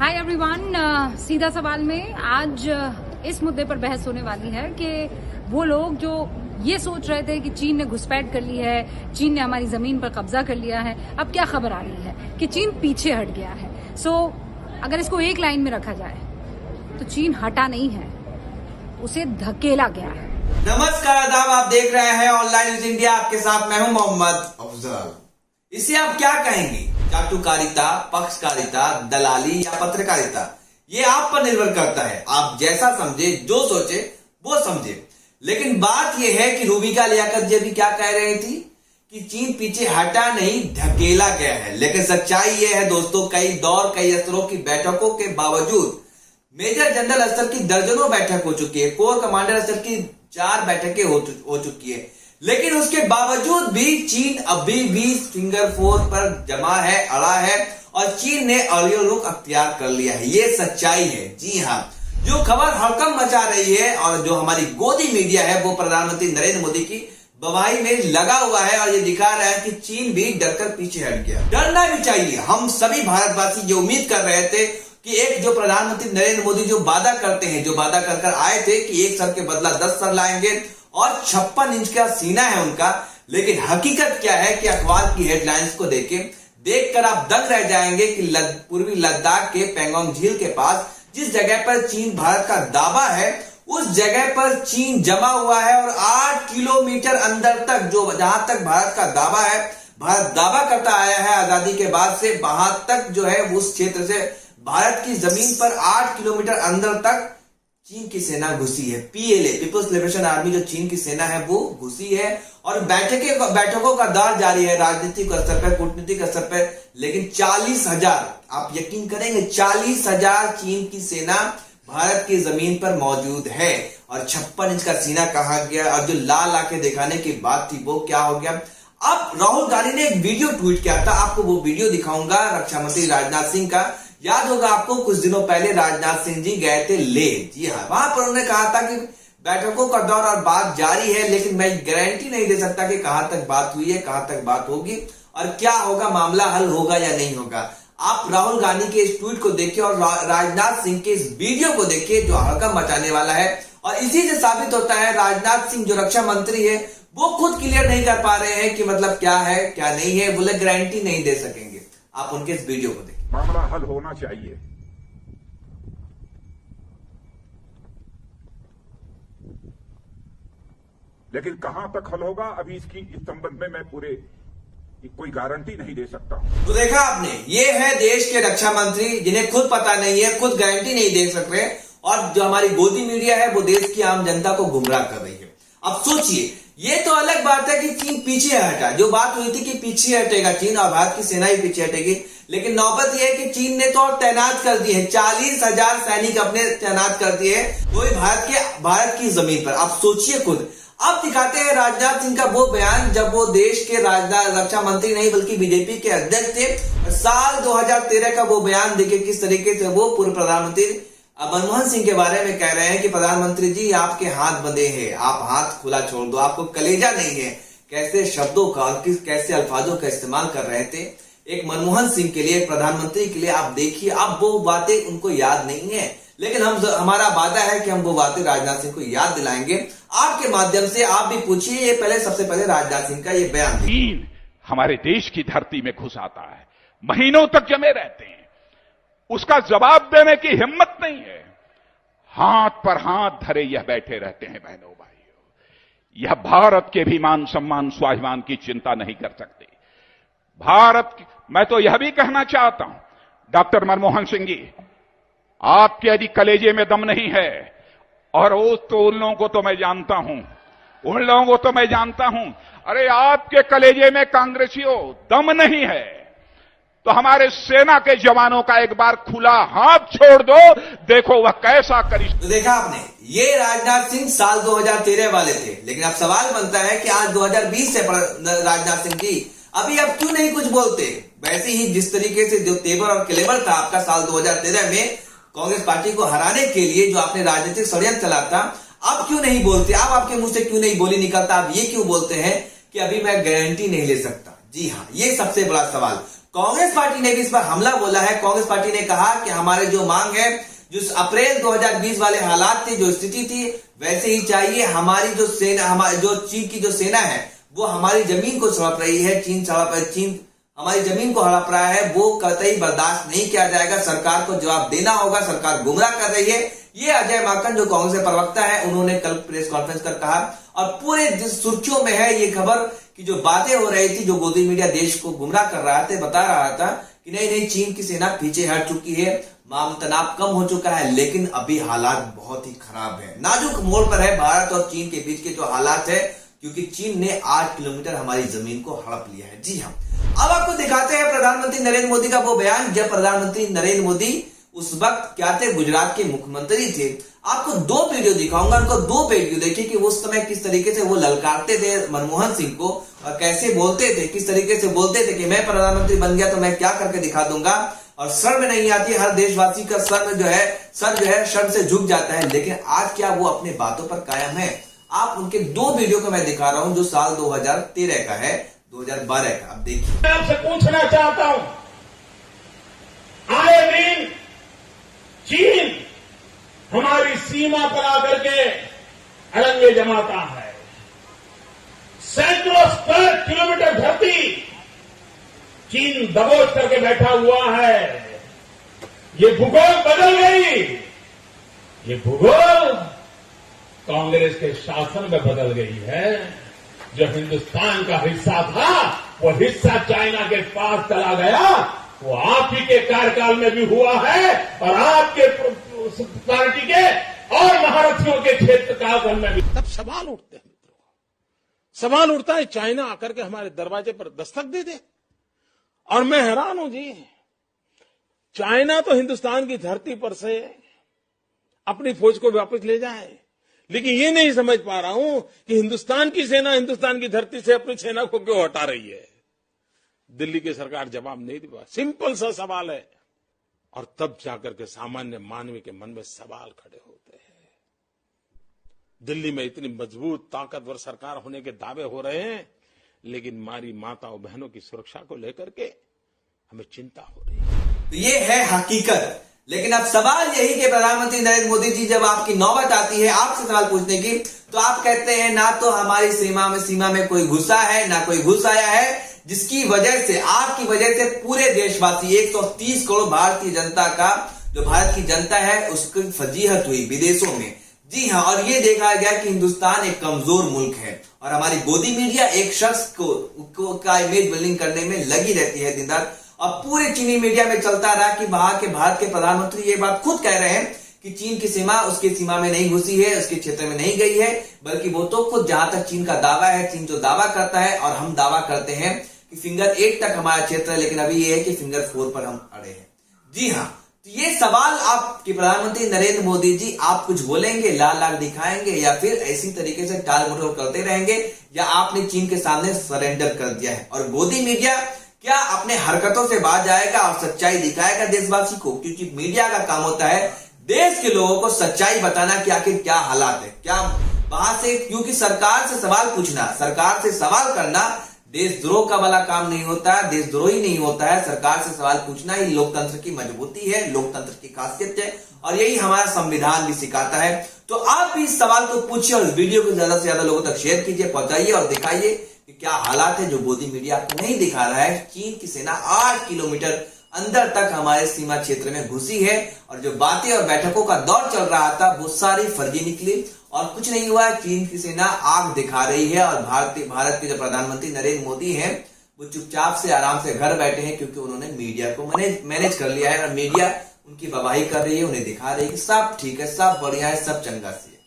Hi everyone, सीधा सवाल में आज इस मुद्दे पर बहस होने वाली है कि वो लोग जो ये सोच रहे थे कि चीन ने घुसपैठ कर ली है, चीन ने हमारी जमीन पर कब्जा कर लिया है, अब क्या खबर आ रही है कि चीन पीछे हट गया है। अगर इसको एक लाइन में रखा जाए तो चीन हटा नहीं है, उसे धकेला गया है। नमस्कार, आदाब, आप देख रहे हैं ऑनलाइन न्यूज इंडिया। आपके साथ मैं हूं मोहम्मद अफजल। इसे आप क्या कहेंगे? चाटुकारिता, पक्षकारिता, दलाली या पत्रकारिता? ये आप पर निर्भर करता है। आप जैसा समझे, जो सोचे वो समझे। लेकिन बात यह है कि रूबिका लियाकत जबी क्या कह रही थी कि चीन पीछे हटा नहीं, धकेला गया है। लेकिन सच्चाई यह है दोस्तों, कई दौर कई स्तरों की बैठकों के बावजूद मेजर जनरल स्तर की दर्जनों बैठक हो चुकी है, कोर कमांडर स्तर की 4 बैठकें हो चुकी है, लेकिन उसके बावजूद भी चीन अभी भी फिंगर 4 पर जमा है, अड़ा है और चीन ने अड़ियो रुख अख्तियार कर लिया है। ये सच्चाई है। जी हाँ, जो खबर हड़कंप मचा रही है और जो हमारी गोदी मीडिया है वो प्रधानमंत्री नरेंद्र मोदी की गवाही में लगा हुआ है और ये दिखा रहा है कि चीन भी डरकर पीछे हट गया। डरना भी चाहिए। हम सभी भारतवासी ये उम्मीद कर रहे थे कि एक जो प्रधानमंत्री नरेंद्र मोदी जो वादा करते हैं, जो वादा कर आए थे कि 1 सर के बदला 10 सर लाएंगे और 56 इंच का सीना है उनका, लेकिन हकीकत क्या है कि अखबार की हेडलाइंस को देखकर आप दंग रह जाएंगे कि पूर्वी लद्दाख के पैंगोंग झील के पास जिस जगह पर चीन भारत का दावा है, उस जगह पर चीन जमा हुआ है और 8 किलोमीटर अंदर तक, जो जहां तक भारत का दावा है, भारत दावा करता आया है आजादी के बाद से, वहां तक जो है उस क्षेत्र से भारत की जमीन पर 8 किलोमीटर अंदर तक चीन की सेना घुसी है। पीएलए, पीपुल्स लिबरेशन आर्मी, जो चीन की सेना है वो घुसी है और बैठकों का दौर जारी है राजनीतिक स्तर पर, कूटनीतिक स्तर पर। लेकिन 40,000, आप यकीन करेंगे, 40,000 चीन की सेना भारत की जमीन पर मौजूद है और 56 इंच का सीना कहां गया? और जो लाल आंखें दिखाने की बात थी वो क्या हो गया? अब राहुल गांधी ने एक वीडियो ट्वीट किया था, आपको वो वीडियो दिखाऊंगा, रक्षा मंत्री राजनाथ सिंह का। याद होगा आपको, कुछ दिनों पहले राजनाथ सिंह जी गए थे लेह। जी हाँ, वहां पर उन्होंने कहा था कि बैठकों का दौर और बात जारी है, लेकिन मैं गारंटी नहीं दे सकता कि कहां तक बात हुई है, कहां तक बात होगी और क्या होगा, मामला हल होगा या नहीं होगा। आप राहुल गांधी के इस ट्वीट को देखिए और राजनाथ सिंह के इस वीडियो को देखिए जो हड़कंप मचाने वाला है। और इसी से साबित होता है राजनाथ सिंह जो रक्षा मंत्री है वो खुद क्लियर नहीं कर पा रहे हैं कि मतलब क्या है क्या नहीं है, बोले गारंटी नहीं दे सकेंगे। आप उनके इस वीडियो को देखिए। मामला हल होना चाहिए, लेकिन कहां तक हल होगा अभी इस संबंध में मैं पूरे कोई गारंटी नहीं दे सकता। तो देखा आपने, ये है देश के रक्षा मंत्री जिन्हें खुद पता नहीं है, खुद गारंटी नहीं दे सक रहे, और जो हमारी गोदी मीडिया है वो देश की आम जनता को गुमराह कर रही है। अब सोचिए, ये तो अलग बात है कि चीन पीछे हटा, जो बात हुई थी कि पीछे हटेगा चीन और भारत की सेना ही पीछे हटेगी, लेकिन नौबत यह है कि चीन ने तो तैनात कर दिए हैं, 40,000 सैनिक अपने तैनात कर दिए हैं, वो भारत की जमीन पर। आप सोचिए खुद। अब दिखाते हैं राजनाथ सिंह का वो बयान जब वो देश के रक्षा मंत्री नहीं बल्कि बीजेपी के अध्यक्ष थे। साल 2013 का वो बयान देखिए किस तरीके से वो पूर्व प्रधानमंत्री मनमोहन सिंह के बारे में कह रहे हैं कि प्रधानमंत्री जी आपके हाथ बंधे हैं, आप हाथ खुला छोड़ दो, आपको कलेजा नहीं है। कैसे शब्दों का और कैसे अल्फाजों का इस्तेमाल कर रहे थे एक मनमोहन सिंह के लिए, प्रधानमंत्री के लिए। आप देखिए, अब वो बातें उनको याद नहीं है, लेकिन हमारा वादा है कि हम वो बातें राजनाथ सिंह को याद दिलाएंगे। आपके माध्यम से आप भी पूछिए, ये सबसे पहले राजनाथ सिंह का ये बयान। चीन हमारे देश की धरती में घुस आता है, महीनों तक जमे रहते हैं, उसका जवाब देने की हिम्मत नहीं है, हाथ पर हाथ धरे यह बैठे रहते हैं। बहनों भाइयों, यह भारत के भी मान सम्मान स्वाभिमान की चिंता नहीं कर सकते। मैं तो यह भी कहना चाहता हूं, डॉक्टर मनमोहन सिंह जी, आपके यदि कलेजे में दम नहीं है, और उन लोगों को तो मैं जानता हूं, अरे आपके कलेजे में कांग्रेसियों दम नहीं है तो हमारे सेना के जवानों का एक बार खुला हाथ छोड़ दो, देखो वह कैसा करी। तो देखा आपने, ये राजनाथ सिंह साल 2013 वाले थे, लेकिन अब सवाल बनता है कि आज 2020 से राजनाथ सिंह जी अभी आप क्यों नहीं कुछ बोलते? वैसे ही जिस तरीके से जो तेवर और क्लेवर था आपका साल 2013 में कांग्रेस पार्टी को हराने के लिए जो आपने राजनीतिक षड्यंत्र चला था, अब क्यों नहीं बोलते? आप आपके मुंह से क्यों नहीं बोली निकलता? आप ये क्यों बोलते हैं कि अभी मैं गारंटी नहीं ले सकता? जी हाँ, ये सबसे बड़ा सवाल। कांग्रेस पार्टी ने भी इस पर हमला बोला है। कांग्रेस पार्टी ने कहा कि हमारे जो मांग है, जो अप्रैल 2020 वाले हालात थे, जो स्थिति थी, वैसे ही चाहिए। हमारी जो सेना, जो चीन की जो सेना है वो हमारी जमीन को सड़प रही है, चीन हमारी जमीन को हड़प रहा है, वो कतई बर्दाश्त नहीं किया जाएगा। सरकार को जवाब देना होगा, सरकार गुमराह कर रही है। ये अजय माकन जो कांग्रेस के प्रवक्ता है, उन्होंने कल प्रेस कॉन्फ्रेंस कर कहा। और पूरे सुर्खियों में है ये खबर कि जो बातें हो रही थी, जो गोदी मीडिया देश को गुमराह कर रहा था, बता रहा था कि नहीं चीन की सेना पीछे हट चुकी है, तनाव कम हो चुका है, लेकिन अभी हालात बहुत ही खराब है। नाजुक मोड़ पर है भारत और चीन के बीच के जो हालात है, क्योंकि चीन ने 8 किलोमीटर हमारी जमीन को हड़प लिया है। जी हाँ, अब आपको दिखाते हैं प्रधानमंत्री नरेंद्र मोदी का वो बयान जब प्रधानमंत्री नरेंद्र मोदी उस वक्त क्या थे, गुजरात के मुख्यमंत्री थे। आपको 2 वीडियो दिखाऊंगा, उनको 2 वीडियो देखिए कि उस समय किस तरीके से वो ललकारते थे मनमोहन सिंह को और कैसे बोलते थे, किस तरीके से बोलते थे कि मैं प्रधानमंत्री बन गया तो मैं क्या करके दिखा दूंगा। और शर्म नहीं आती, हर देशवासी का सर जो है शर्म से झुक जाता है। लेकिन आज क्या वो अपने बातों पर कायम है? आप उनके 2 वीडियो को मैं दिखा रहा हूं जो साल 2013 का है, 2012 का। आप देखिए। मैं आपसे पूछना चाहता हूं, आए दिन चीन हमारी सीमा पर आकर के अड़ंगे जमाता है। सैकड़ों स्क्वायर किलोमीटर धरती चीन दबोच करके बैठा हुआ है। ये भूगोल बदल गई, ये भूगोल कांग्रेस के शासन में बदल गई है। जो हिंदुस्तान का हिस्सा था वो हिस्सा चाइना के पास चला गया। वो आप ही के कार्यकाल में भी हुआ है और आपके पार्टी के और महारथियों के क्षेत्र काल में भी। तब सवाल उठते हैं मित्रों, सवाल उठता है चाइना आकर के हमारे दरवाजे पर दस्तक दे दे। और मैं हैरान हूं जी, चाइना तो हिंदुस्तान की धरती पर से अपनी फौज को वापस ले जाए, लेकिन ये नहीं समझ पा रहा हूं कि हिंदुस्तान की सेना हिंदुस्तान की धरती से अपनी सेना को क्यों हटा रही है। दिल्ली की सरकार जवाब नहीं दे पा, सिंपल सा सवाल है। और तब जाकर के सामान्य मानवी के मन में सवाल खड़े होते हैं। दिल्ली में इतनी मजबूत ताकतवर सरकार होने के दावे हो रहे हैं, लेकिन हमारी माताओं बहनों की सुरक्षा को लेकर के हमें चिंता हो रही है। तो ये है हकीकत। लेकिन अब सवाल यही कि प्रधानमंत्री नरेंद्र मोदी जी, जब आपकी नौबत आती है आपसे सवाल पूछने की, तो आप कहते हैं ना तो हमारी सीमा में कोई घुसा है, ना कोई घुस आया है, जिसकी वजह से, आपकी वजह से पूरे देशवासी 130 करोड़ भारतीय जनता का, जो भारत की जनता है, उसकी फजीहत हुई विदेशों में। जी हाँ, और ये देखा गया कि हिंदुस्तान एक कमजोर मुल्क है और हमारी गोदी मीडिया एक शख्स का इमेज बिल्डिंग करने में लगी रहती है दिन रात। और पूरे चीनी मीडिया में चलता रहा कि वहां के भारत के प्रधानमंत्री ये बात खुद कह रहे हैं कि चीन की सीमा उसकी सीमा में नहीं घुसी है, उसके क्षेत्र में नहीं गई है, बल्कि वो तो खुद, जहां तक चीन का दावा है, चीन जो दावा करता है और हम दावा करते हैं कि फिंगर 8 तक हमारा क्षेत्र है, लेकिन अभी ये है कि फिंगर 4 पर हम अड़े हैं। जी हाँ, तो ये सवाल आपके प्रधानमंत्री नरेंद्र मोदी जी, आप कुछ बोलेंगे, लाल लाल दिखाएंगे, या फिर ऐसी तरीके से टाल मटोल करते रहेंगे, या आपने चीन के सामने सरेंडर कर दिया है? और मोदी मीडिया क्या अपने हरकतों से बाज जाएगा और सच्चाई दिखाएगा देशवासी को? क्योंकि मीडिया का काम होता है देश के लोगों को सच्चाई बताना कि आखिर क्या हालात है, क्या वहां से, क्योंकि सरकार से सवाल पूछना, सरकार से सवाल करना देशद्रोह का वाला काम नहीं होता है, देशद्रोही नहीं होता है। सरकार से सवाल पूछना ही लोकतंत्र की मजबूती है, लोकतंत्र की खासियत है, और यही हमारा संविधान भी सिखाता है। तो आप भी इस सवाल को पूछिए और इस वीडियो को ज्यादा से ज्यादा लोगों तक शेयर कीजिए, पहुंचाइए और दिखाइए कि क्या हालात है जो मोदी मीडिया आपको नहीं दिखा रहा है। चीन की सेना 8 किलोमीटर अंदर तक हमारे सीमा क्षेत्र में घुसी है, और जो बातें और बैठकों का दौर चल रहा था वो सारी फर्जी निकली और कुछ नहीं हुआ। चीन की सेना आग दिखा रही है और भारत के जो प्रधानमंत्री नरेंद्र मोदी हैं वो चुपचाप से आराम से घर बैठे हैं, क्योंकि उन्होंने मीडिया को मैनेज कर लिया है और मीडिया उनकी वाहवाही कर रही है, उन्हें दिखा रही है कि सब ठीक है, सब बढ़िया है, सब चंगा सी है।